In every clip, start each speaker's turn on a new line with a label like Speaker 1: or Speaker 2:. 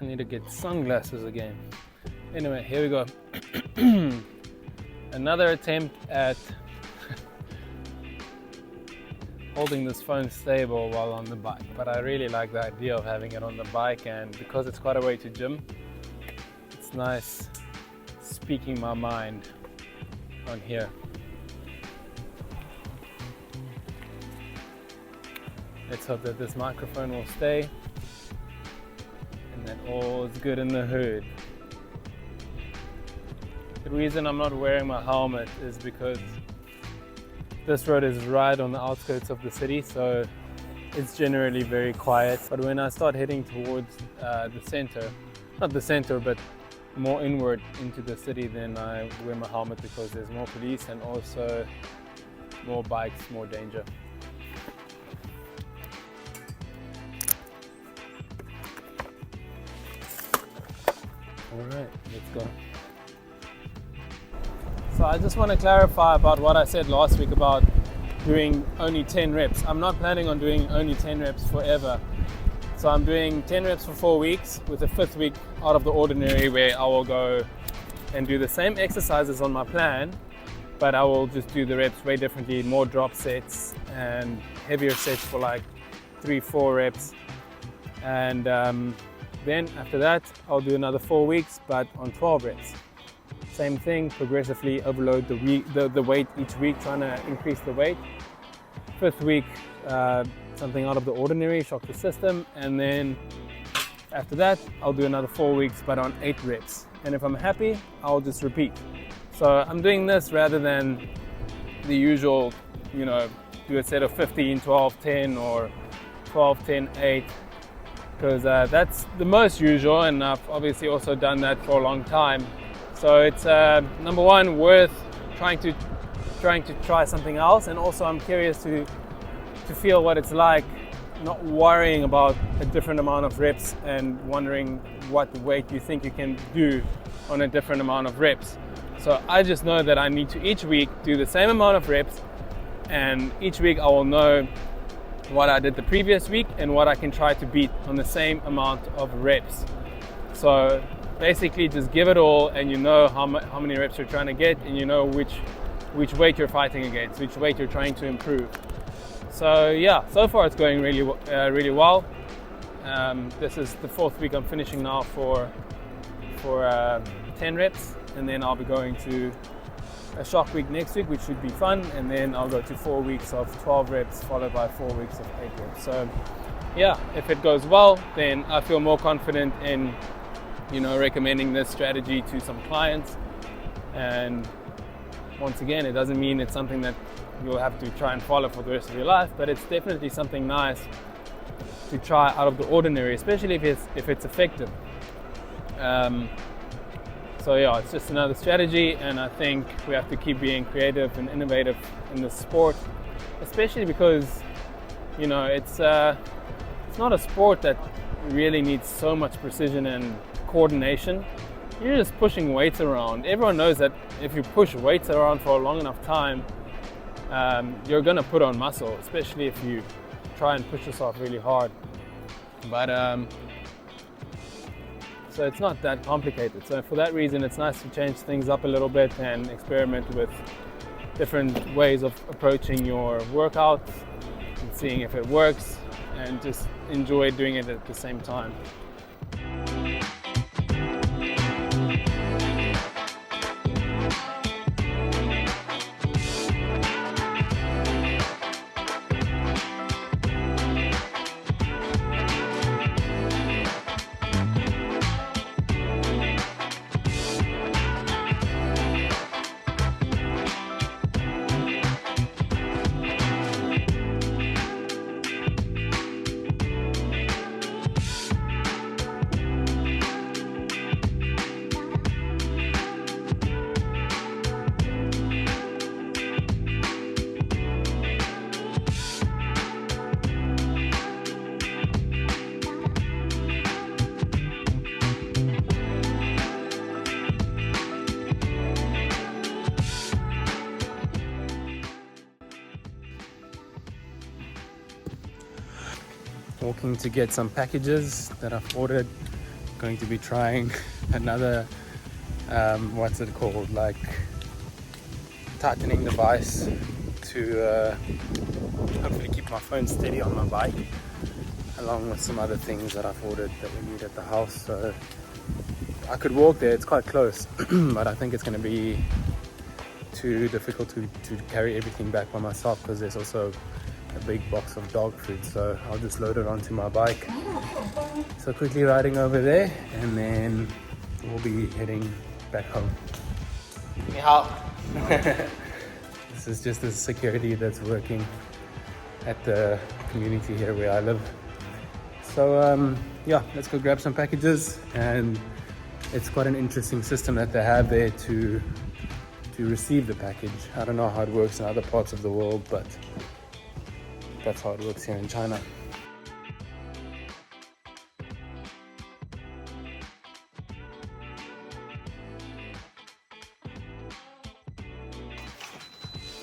Speaker 1: I need to get sunglasses again. Anyway, here we go. Another attempt at holding this phone stable while on the bike, but I really like the idea of having it on the bike, and because it's quite a way to gym, it's nice speaking my mind on here. Let's hope that this microphone will stay and that all is good in the hood. The reason I'm not wearing my helmet is because this road is right on the outskirts of the city, so it's generally very quiet. But when I start heading towards the center, not the center, but more inward into the city, then I wear my helmet because there's more police and also more bikes, more danger. All right, let's go. So I just want to clarify about what I said last week about doing only 10 reps. I'm not planning on doing only 10 reps forever. So I'm doing 10 reps for 4 weeks with the 5th week out of the ordinary, where I will go and do the same exercises on my plan, but I will just do the reps way differently, more drop sets and heavier sets for like 3-4 reps. And then after that, I'll do another 4 weeks, but on 12 reps. Same thing, progressively overload the weight each week, trying to increase the weight. 5th week, something out of the ordinary, shock the system. And then after that, I'll do another 4 weeks, but on 8 reps. And if I'm happy, I'll just repeat. So I'm doing this rather than the usual, do a set of 15, 12, 10 or 12, 10, 8. Because that's the most usual, and I've obviously also done that for a long time. So it's number one, worth trying to try something else, and also I'm curious to feel what it's like, not worrying about a different amount of reps and wondering what weight you think you can do on a different amount of reps. So I just know that I need to each week do the same amount of reps, and each week I will know what I did the previous week and what I can try to beat on the same amount of reps. So basically just give it all, and you know how many reps you're trying to get, and you know which weight you're fighting against, which weight you're trying to improve. So yeah, so far it's going really well. This is the 4th week I'm finishing now for 10 reps, and then I'll be going to a shock week next week, which should be fun, and then I'll go to 4 weeks of 12 reps followed by 4 weeks of 8 reps. So yeah, if it goes well, then I feel more confident in recommending this strategy to some clients. And once again, it doesn't mean it's something that you'll have to try and follow for the rest of your life, but it's definitely something nice to try out of the ordinary, especially if it's effective. So yeah, it's just another strategy, and I think we have to keep being creative and innovative in this sport, especially because it's not a sport that really needs so much precision and coordination. You're just pushing weights around. Everyone knows that if you push weights around for a long enough time, you're gonna put on muscle, especially if you try and push yourself really hard. But so it's not that complicated. So for that reason, it's nice to change things up a little bit and experiment with different ways of approaching your workouts and seeing if it works, and just enjoy doing it at the same time. Walking to get some packages that I've ordered going to be trying another what's it called, like tightening device to hopefully keep my phone steady on my bike, along with some other things that I've ordered that we need at the house. So I could walk there, it's quite close, but I think it's going to be too difficult to carry everything back by myself, because there's also a big box of dog food. So I'll just load it onto my bike. So quickly riding over there, and then we'll be heading back home.
Speaker 2: 你好.
Speaker 1: This is just the security that's working at the community here where I live. So yeah, let's go grab some packages. And it's quite an interesting system that they have there to receive the package. I don't know how it works in other parts of the world, but that's how it works here in China.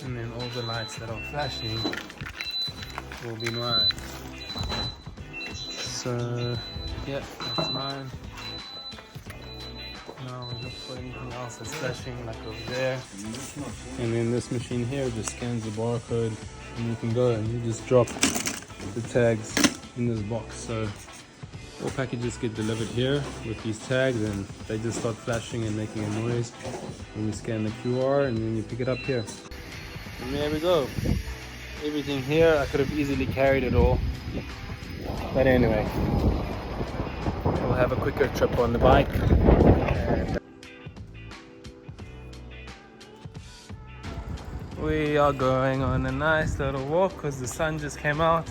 Speaker 1: And then all the lights that are flashing will be mine. So yeah, that's mine. Now we look for anything else that's flashing, like over there. And then this machine here just scans the barcode, and you can go and you just drop the tags in this box. So all packages get delivered here with these tags, and they just start flashing and making a noise when you scan the QR, and then you pick it up here. And there we go. Everything here. I could have easily carried it all, but anyway, we'll have a quicker trip on the bike. We are going on a nice little walk because the sun just came out.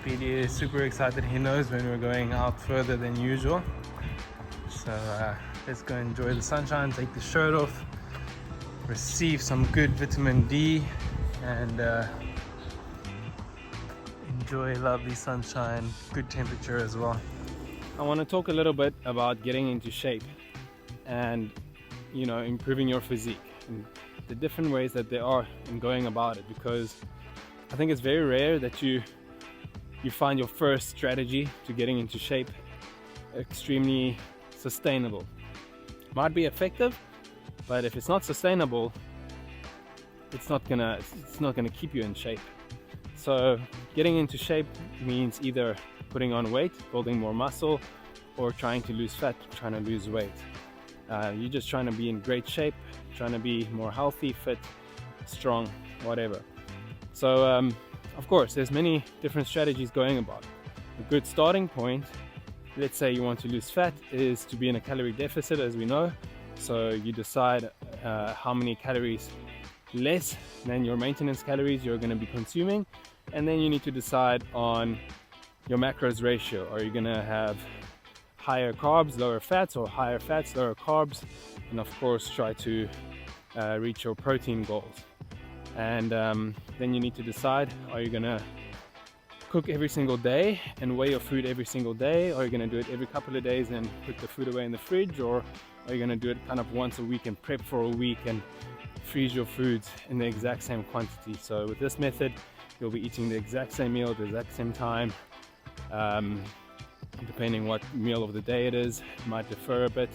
Speaker 1: PD is super excited. He knows when we're going out further than usual. So let's go enjoy the sunshine, take the shirt off, receive some good vitamin D, and enjoy lovely sunshine, good temperature as well. I want to talk a little bit about getting into shape and, you know, improving your physique and the different ways that there are in going about it, because I think it's very rare that you find your first strategy to getting into shape extremely sustainable. Might be effective, but if it's not sustainable, it's not gonna keep you in shape. So getting into shape means either putting on weight, building more muscle, or trying to lose fat, trying to lose weight. You're just trying to be in great shape, trying to be more healthy, fit, strong, whatever. So of course there's many different strategies going about. A good starting point, let's say you want to lose fat, is to be in a calorie deficit, as we know. So you decide how many calories less than your maintenance calories you're going to be consuming, and then you need to decide on your macros ratio. Are you going to have higher carbs, lower fats, or higher fats, lower carbs? And of course try to reach your protein goals. And then you need to decide, are you going to cook every single day and weigh your food every single day? Or are you going to do it every couple of days and put the food away in the fridge? Or are you going to do it kind of once a week and prep for a week and freeze your foods in the exact same quantity? So with this method, you'll be eating the exact same meal at the exact same time. Depending what meal of the day it is, it might differ a bit,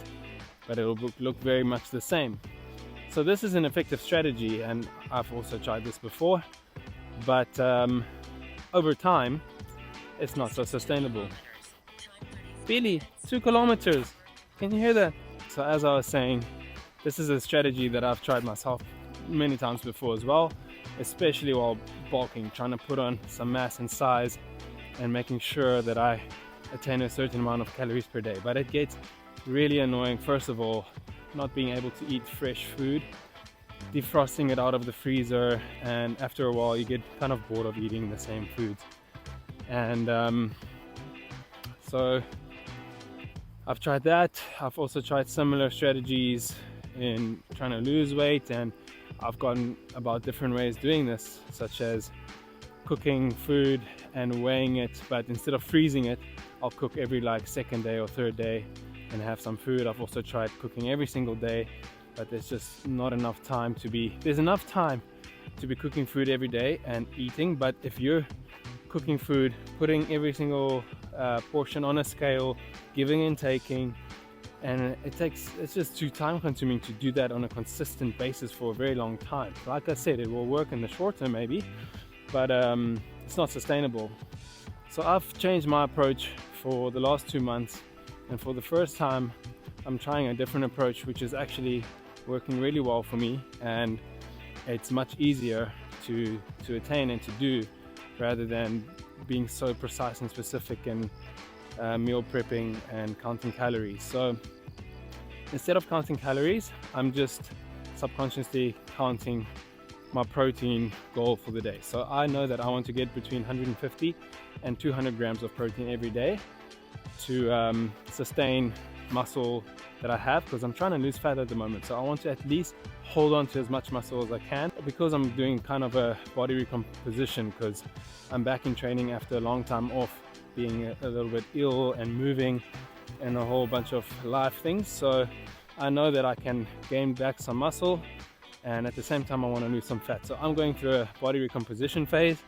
Speaker 1: but it will look very much the same. So this is an effective strategy, and I've also tried this before, but over time it's not so sustainable. Billy, 2 kilometers, can you hear that? So as I was saying, this is a strategy that I've tried myself many times before as well, especially while bulking, trying to put on some mass and size and making sure that I attain a certain amount of calories per day. But it gets really annoying, first of all, not being able to eat fresh food, defrosting it out of the freezer, and after a while you get kind of bored of eating the same foods. And so I've tried that. I've also tried similar strategies in trying to lose weight, and I've gotten about different ways doing this, such as cooking food and weighing it, but instead of freezing it, I'll cook every like second day or third day and have some food. I've also tried cooking every single day, but there's just not enough time to be, there's enough time to be cooking food every day and eating, but if you're cooking food, putting every single portion on a scale, giving and taking, and it's just too time consuming to do that on a consistent basis for a very long time. Like I said, it will work in the short term maybe, but it's not sustainable. So I've changed my approach for the last 2 months, and for the first time I'm trying a different approach, which is actually working really well for me, and it's much easier to attain and to do, rather than being so precise and specific and meal prepping and counting calories. So instead of counting calories, I'm just subconsciously counting my protein goal for the day. So I know that I want to get between 150 and 200 grams of protein every day to sustain muscle that I have, because I'm trying to lose fat at the moment. So I want to at least hold on to as much muscle as I can, because I'm doing kind of a body recomposition, because I'm back in training after a long time off, being a little bit ill and moving and a whole bunch of life things. So I know that I can gain back some muscle, and at the same time I want to lose some fat. So I'm going through a body recomposition phase,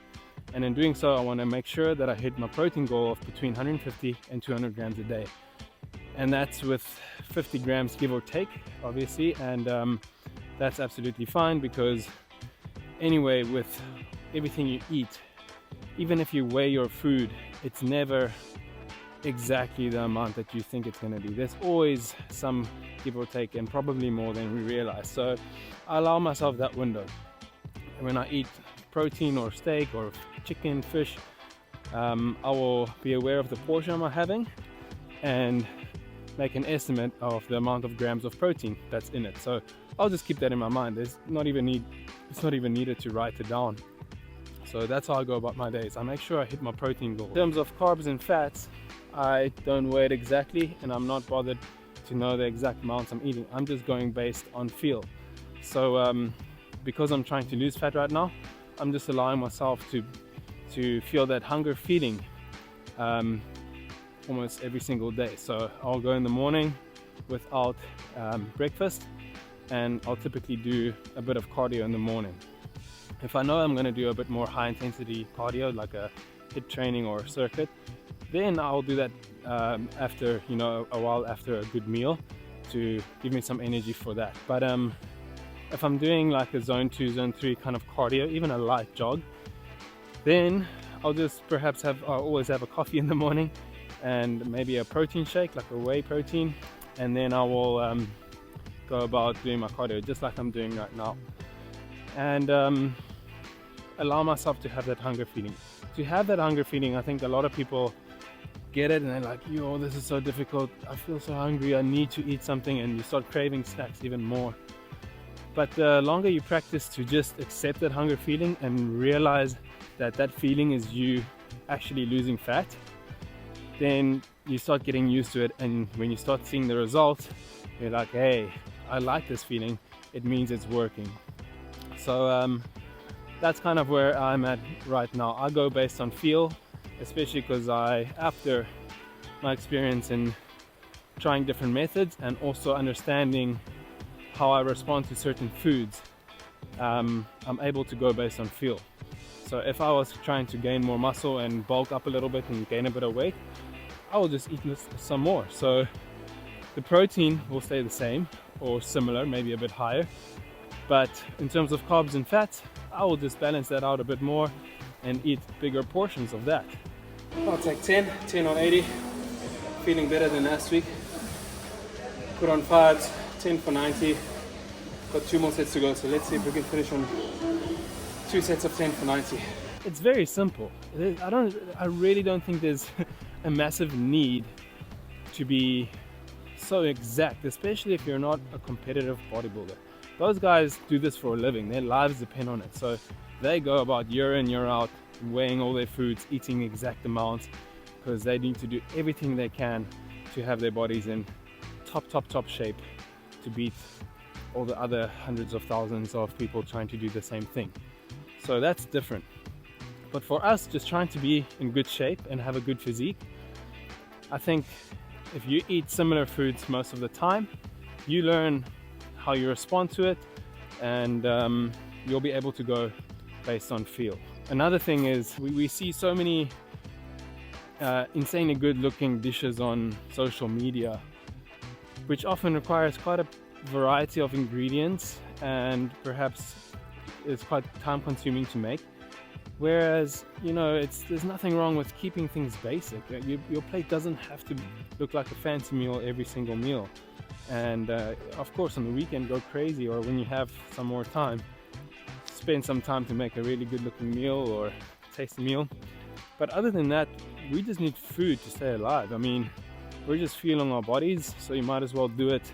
Speaker 1: and in doing so I want to make sure that I hit my protein goal of between 150 and 200 grams a day, and that's with 50 grams give or take, obviously. And that's absolutely fine, because anyway, with everything you eat, even if you weigh your food, it's never exactly the amount that you think it's going to be. There's always some give or take, and probably more than we realize. So I allow myself that window. When I eat protein or steak or chicken, fish, I will be aware of the portion I'm having and make an estimate of the amount of grams of protein that's in it. So I'll just keep that in my mind. It's not even needed to write it down. So that's how I go about my days. I make sure I hit my protein goal. In terms of carbs and fats, I don't weigh it exactly, and I'm not bothered to know the exact amounts I'm eating. I'm just going based on feel. So because I'm trying to lose fat right now, I'm just allowing myself to feel that hunger feeling almost every single day. So I'll go in the morning without breakfast, and I'll typically do a bit of cardio in the morning. If I know I'm going to do a bit more high intensity cardio, like a HIIT training or a circuit, then I'll do that after, a while after a good meal, to give me some energy for that. But if I'm doing like a zone 2, zone 3 kind of cardio, even a light jog, then I'll just I'll always have a coffee in the morning and maybe a protein shake, like a whey protein, and then I will go about doing my cardio just like I'm doing right now, and allow myself to have that hunger feeling. To have that hunger feeling, I think a lot of people get it and they're like, yo, this is so difficult, I feel so hungry, I need to eat something, and you start craving snacks even more. But the longer you practice to just accept that hunger feeling and realize that that feeling is you actually losing fat, then you start getting used to it, and when you start seeing the results, you're like, hey, I like this feeling, it means it's working. So that's kind of where I'm at right now. I go based on feel, especially because after my experience in trying different methods and also understanding how I respond to certain foods, I'm able to go based on feel. So if I was trying to gain more muscle and bulk up a little bit and gain a bit of weight, I will just eat some more. So the protein will stay the same or similar, maybe a bit higher, but in terms of carbs and fats, I will just balance that out a bit more and eat bigger portions of that. I'll take 10 on 80, feeling better than last week. Put on 5s, 10 for 90, got 2 more sets to go, so let's see if we can finish on 2 sets of 10 for 90. It's very simple. I really don't think there's a massive need to be so exact, especially if you're not a competitive bodybuilder. Those guys do this for a living, their lives depend on it, so they go about year in, year out, weighing all their foods, eating exact amounts, because they need to do everything they can to have their bodies in top shape to beat all the other hundreds of thousands of people trying to do the same thing. So that's different. But for us, just trying to be in good shape and have a good physique, I think if you eat similar foods most of the time, you learn how you respond to it, and you'll be able to go based on feel. Another thing is we see so many insanely good looking dishes on social media, which often requires quite a variety of ingredients and perhaps is quite time consuming to make. Whereas, you know, there's nothing wrong with keeping things basic. Your plate doesn't have to look like a fancy meal every single meal. And of course, on the weekend, go crazy, or when you have some more time, spend some time to make a really good looking meal or tasty meal. But other than that, we just need food to stay alive. I mean, we're just fueling our bodies, so you might as well do it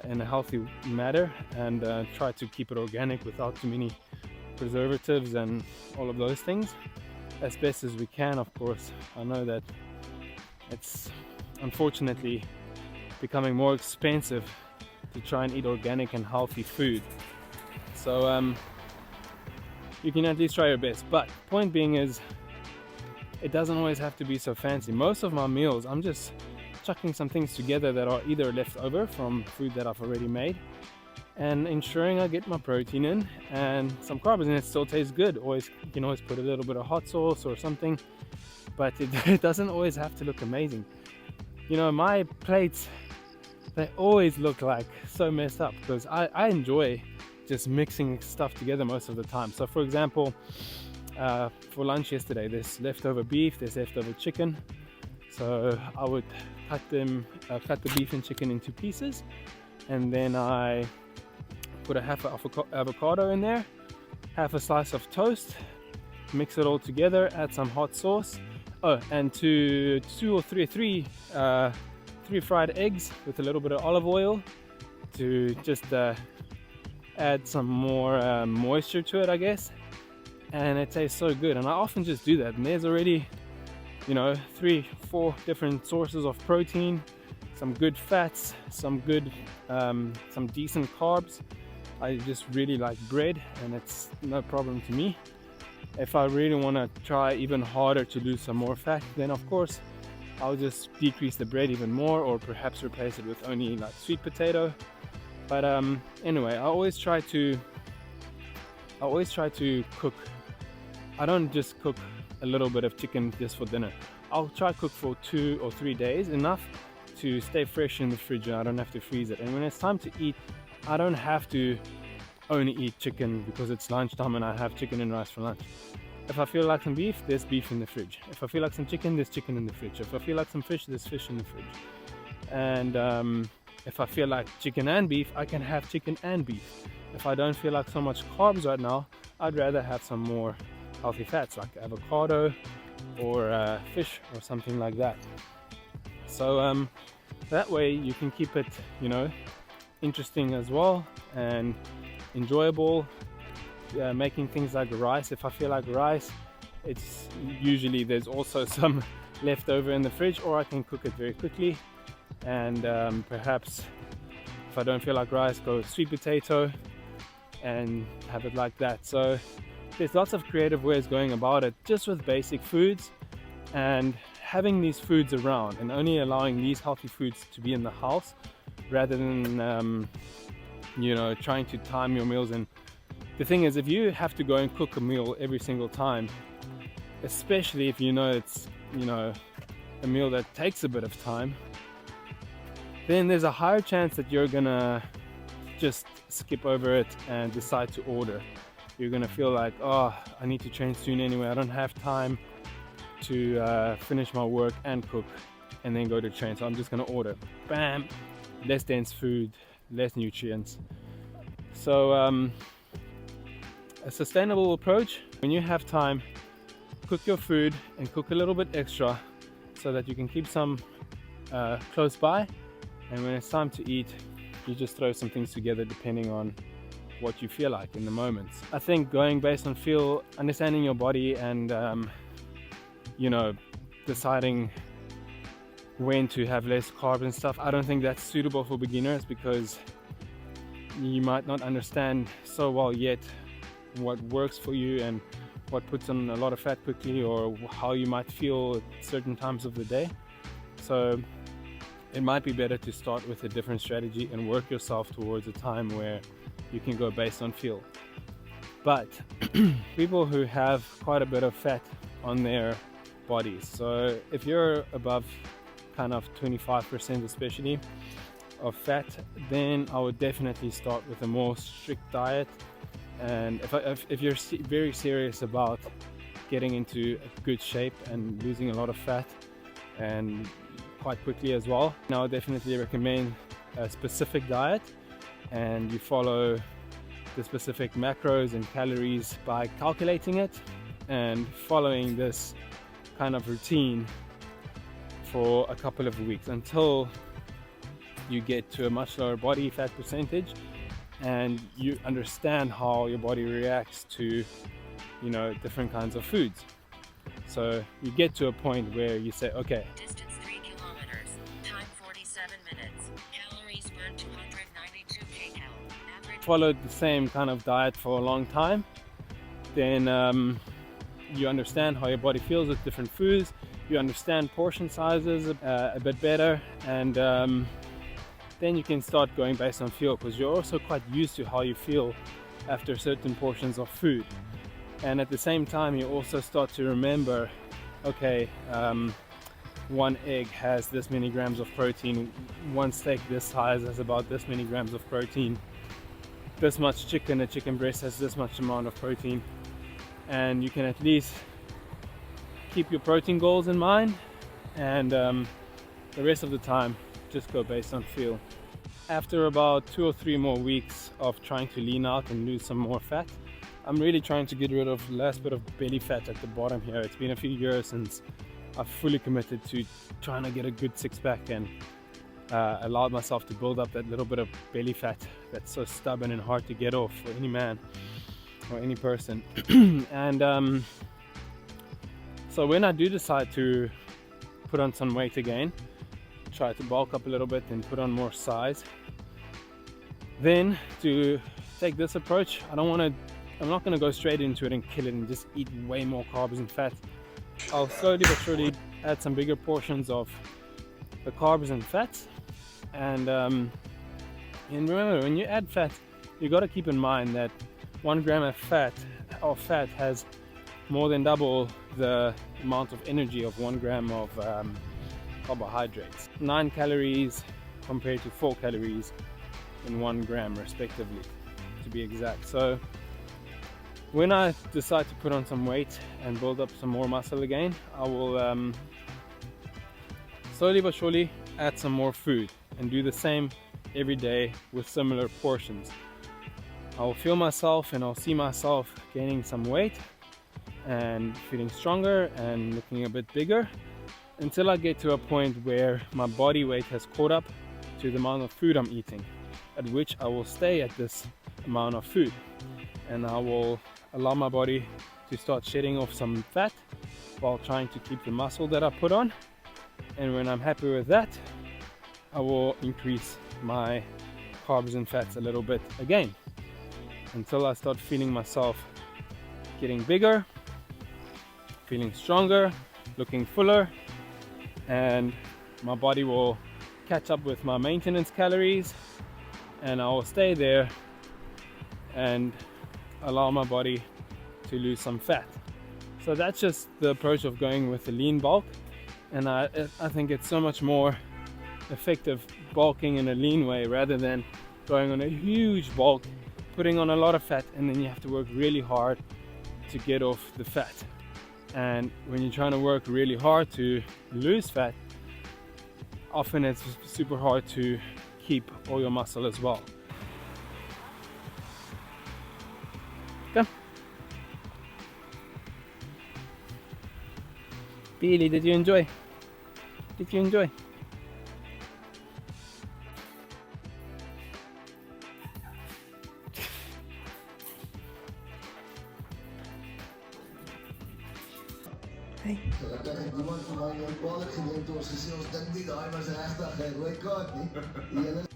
Speaker 1: in a healthy manner and try to keep it organic without too many preservatives and all of those things as best as we can. Of course, I know that it's unfortunately becoming more expensive to try and eat organic and healthy food, so you can at least try your best. But point being is, it doesn't always have to be so fancy. Most of my meals, I'm just chucking some things together that are either left over from food that I've already made and ensuring I get my protein in and some carbs, and it still tastes good. You can always put a little bit of hot sauce or something, but it doesn't always have to look amazing. You know, my plates, they always look like so messed up because I enjoy just mixing stuff together most of the time. So for example, for lunch yesterday, there's leftover beef, there's leftover chicken. So I would cut the beef and chicken into pieces, and then I put a half of avocado in there, half a slice of toast, mix it all together, add some hot sauce. Oh, and three fried eggs with a little bit of olive oil to just add some more moisture to it, I guess. And it tastes so good, and I often just do that, and there's already, you know, 3-4 different sources of protein, some good fats, some decent carbs. I just really like bread, and it's no problem to me. If I really want to try even harder to lose some more fat, then of course I'll just decrease the bread even more, or perhaps replace it with only like sweet potato. But anyway, I always try to cook. I don't just cook a little bit of chicken just for dinner. I'll try cook for 2 or 3 days, enough to stay fresh in the fridge. I don't have to freeze it. And when it's time to eat, I don't have to only eat chicken because it's lunchtime and I have chicken and rice for lunch. If I feel like some beef, there's beef in the fridge. If I feel like some chicken, there's chicken in the fridge. If I feel like some fish, there's fish in the fridge. And if I feel like chicken and beef, I can have chicken and beef. If I don't feel like so much carbs right now, I'd rather have some more healthy fats like avocado or fish or something like that. So that way you can keep it, you know, interesting as well and enjoyable. Making things like rice, if I feel like rice, it's usually there's also some left over in the fridge, or I can cook it very quickly. And perhaps if I don't feel like rice, go sweet potato and have it like that. So there's lots of creative ways going about it just with basic foods, and having these foods around and only allowing these healthy foods to be in the house rather than you know, trying to time your meals. And the thing is, if you have to go and cook a meal every single time, especially if you know it's, you know, a meal that takes a bit of time, then there's a higher chance that you're gonna just skip over it and decide to order. You're gonna feel like, oh, I need to train soon anyway, I don't have time to finish my work and cook and then go to train, so I'm just gonna order. Bam! Less dense food, less nutrients. So a sustainable approach: when you have time, cook your food and cook a little bit extra so that you can keep some close by, and when it's time to eat, you just throw some things together depending on what you feel like in the moments. I think going based on feel, understanding your body, and you know, deciding when to have less carbs and stuff, I don't think that's suitable for beginners, because you might not understand so well yet what works for you and what puts on a lot of fat quickly, or how you might feel at certain times of the day. So it might be better to start with a different strategy and work yourself towards a time where you can go based on feel. But people who have quite a bit of fat on their bodies. So if you're above kind of 25% especially of fat, then I would definitely start with a more strict diet. And if you're very serious about getting into a good shape and losing a lot of fat and quite quickly as well, I would definitely recommend a specific diet, and you follow the specific macros and calories by calculating it and following this kind of routine for a couple of weeks until you get to a much lower body fat percentage and you understand how your body reacts to, you know, different kinds of foods. So you get to a point where you say, okay,
Speaker 3: distance 3 kilometers, time 47 minutes, calories burned 292 kcal, average.
Speaker 1: Followed the same kind of diet for a long time, then you understand how your body feels with different foods, you understand portion sizes a bit better, and then you can start going based on feel, because you're also quite used to how you feel after certain portions of food. And at the same time you also start to remember, okay, one egg has this many grams of protein, one steak this size has about this many grams of protein, this much chicken, a chicken breast has this much amount of protein, and you can at least keep your protein goals in mind, and the rest of the time just go based on feel. After about 2 or 3 more weeks of trying to lean out and lose some more fat, I'm really trying to get rid of the last bit of belly fat at the bottom here. It's been a few years since I've fully committed to trying to get a good six-pack and allowed myself to build up that little bit of belly fat that's so stubborn and hard to get off for any man or any person. And so when I do decide to put on some weight again, try to bulk up a little bit and put on more size, then to take this approach, I'm not going to go straight into it and kill it and just eat way more carbs and fat. I'll slowly but surely add some bigger portions of the carbs and fats, and remember, when you add fat, you got to keep in mind that 1 gram of fat has more than double the amount of energy of 1 gram of carbohydrates. 9 calories compared to 4 calories in 1 gram respectively, to be exact. So when I decide to put on some weight and build up some more muscle again, I will slowly but surely add some more food and do the same every day with similar portions. I'll feel myself and I'll see myself gaining some weight and feeling stronger and looking a bit bigger, until I get to a point where my body weight has caught up to the amount of food I'm eating, at which I will stay at this amount of food, and I will allow my body to start shedding off some fat while trying to keep the muscle that I put on. And when I'm happy with that, I will increase my carbs and fats a little bit again, until I start feeling myself getting bigger, feeling stronger, looking fuller, and my body will catch up with my maintenance calories, and I will stay there and allow my body to lose some fat. So that's just the approach of going with the lean bulk, and I think it's so much more effective bulking in a lean way rather than going on a huge bulk, putting on a lot of fat, and then you have to work really hard to get off the fat. And when you're trying to work really hard to lose fat, often it's super hard to keep all your muscle as well. Come. Billy, did you enjoy? Did you enjoy? Hey.
Speaker 4: Die man van mij een balk geneemd door zichzelf, dan die daar maar zijn echt dat geen lekker niet.